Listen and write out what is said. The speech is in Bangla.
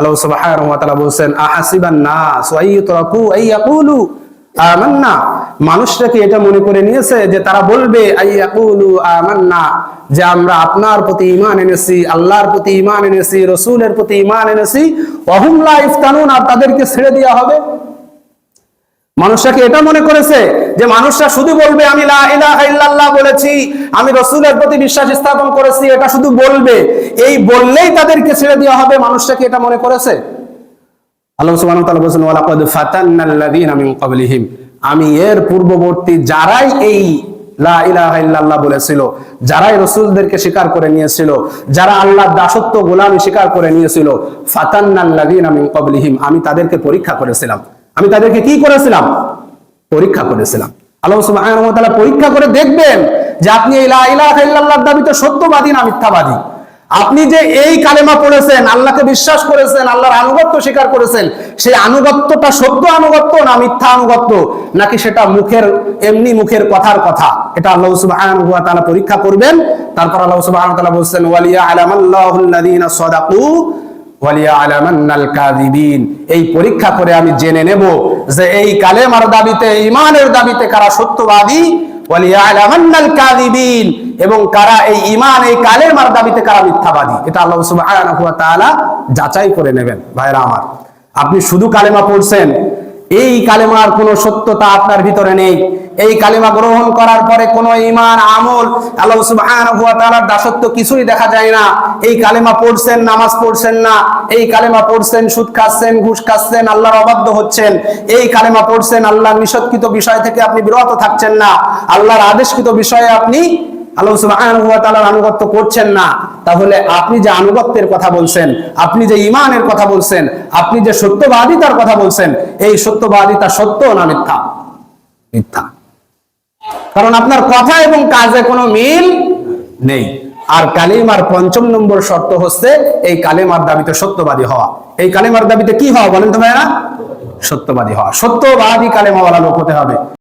আল্লাহ সুবহানাহু ওয়া তাআলা বলেন আহাসিবান নাস ওয়া ইয়াতরাকু আইয়াকুলু আমান্না, মানুষরা কি এটা মনে করে নিয়েছে যে তারা বলবে আইয়াকুলু আমান্না, যে আমরা আপনার প্রতি ঈমান এনেছি, আল্লাহর প্রতি ঈমান এনেছি, রাসূলের প্রতি ঈমান এনেছি, ওয়া হুম লা ইফতানুন, আর তাদেরকে ছেড়ে দেওয়া হবে? মানুষরা কি এটা মনে করেছে যে মানুষরা শুধু বলবে আমি লা ইলাহা ইল্লাল্লাহ বলেছি, আমি রাসূলের প্রতি বিশ্বাস স্থাপন করেছি, এটা শুধু বলবে, এই বললেই তাদেরকে ছেড়ে দেওয়া হবে? মানুষরা কি এটা মনে করেছে? আল্লাহ সুবহানাহু ওয়া তাআলা বলেন ওয়ালাকাদ ফাতান্নাল্লাযীনা মিন ক্বাবলিহিম, আমি এর পূর্ববর্তী যারাই এই লা ইলাহা ইল্লাল্লাহ বলেছিল, যারাই রাসূলদেরকে স্বীকার করে নিয়েছিল, যারা আল্লাহর দাসত্ব গোলামি স্বীকার করে নিয়েছিল, ফাতান্নাল্লাযীনা মিন ক্বাবলিহিম, আমি তাদেরকে পরীক্ষা করেছিলাম। আমি তাদেরকে কি করেছিলাম? পরীক্ষা করেছিলাম। আল্লাহ সুবহানাহু ওয়া তাআলা পরীক্ষা করে দেখবেন যে আপনি এই লা ইলাহা ইল্লাল্লাহর দাবিতে সত্যবাদী না মিথ্যাবাদী। আপনি যে এই কালেমা পড়েছেন, আল্লাহকে বিশ্বাস করেছেন, আল্লাহর আনুগত্য স্বীকার করেছেন, সেই আনুগত্যটা সত্য আনুগত্য না মিথ্যা আনুগত্য, নাকি সেটা মুখের এমনি মুখের কথার কথা, এটা আল্লাহ সুবহানাহু ওয়া তাআলা পরীক্ষা করবেন। তারপর আল্লাহ সুবহানাহু ওয়া তাআলা বলেন ওয়ালিয়া আলামাল্লাহুল্লাযীনা সাদাকু ওয়ালিয়া আলামান্নাল কাযিবিন, এই পরীক্ষা করে আমি জেনে নেব যে এই কালেমার দাবিতে, ঈমানের দাবিতে কারা সত্যবাদী, ওয়ালিয়া'লামান্নাল কাযিবিন, এবং কারা এই ঈমান এই কালেমার দাবিতে কারা মিথ্যাবাদী, এটা আল্লাহ সুবহানাহু ওয়া তাআলা যাচাই করে নেবেন। ভাইরা আমার, আপনি শুধু কালেমা পড়ছেন, এই কালেমার কোনো সত্যতা আপনার ভিতরে নেই, এই কালেমা গ্রহণ করার পরে কোনো ঈমান আমল আল্লাহ সুবহানাহু ওয়া তাআলার দাসত্ব কিছুই দেখা যায় না। এই কালেমা পড়ছেন, নামাজ পড়ছেন না, এই কালেমা পড়ছেন, সুদ খাচ্ছেন, ঘুষ খাচ্ছেন, আল্লাহর অবাধ্য হচ্ছেন, এই কালেমা পড়ছেন, আল্লাহর নিষেধকৃত বিষয় থেকে আপনি বিরত থাকছেন না, আল্লাহর আদেশকৃত বিষয়ে আপনি আল্লাহ সুবহানাহু ওয়া তাআলার আনুগত্য করছেন না, তাহলে আপনি যে আনুগত্যের কথা বলছেন, আপনি যে ঈমানের কথা বলছেন, আপনি যে সত্যবাদিতার কথা বলছেন, এই সত্যবাদিতা সত্য না মিথ্যা? মিথ্যা। কারণ আপনার কথা এবং কাজে কোনো মিল নেই। আর কালেমার ৫ম নম্বর শর্ত হচ্ছে এই কালেমার দাবিতে সত্যবাদী হওয়া। এই কালেমার দাবিতে কি হওয়া বলেন তো ভাইরা? সত্যবাদী হওয়া। সত্যবাদী কালেমাওয়ালা লোক হতে হবে।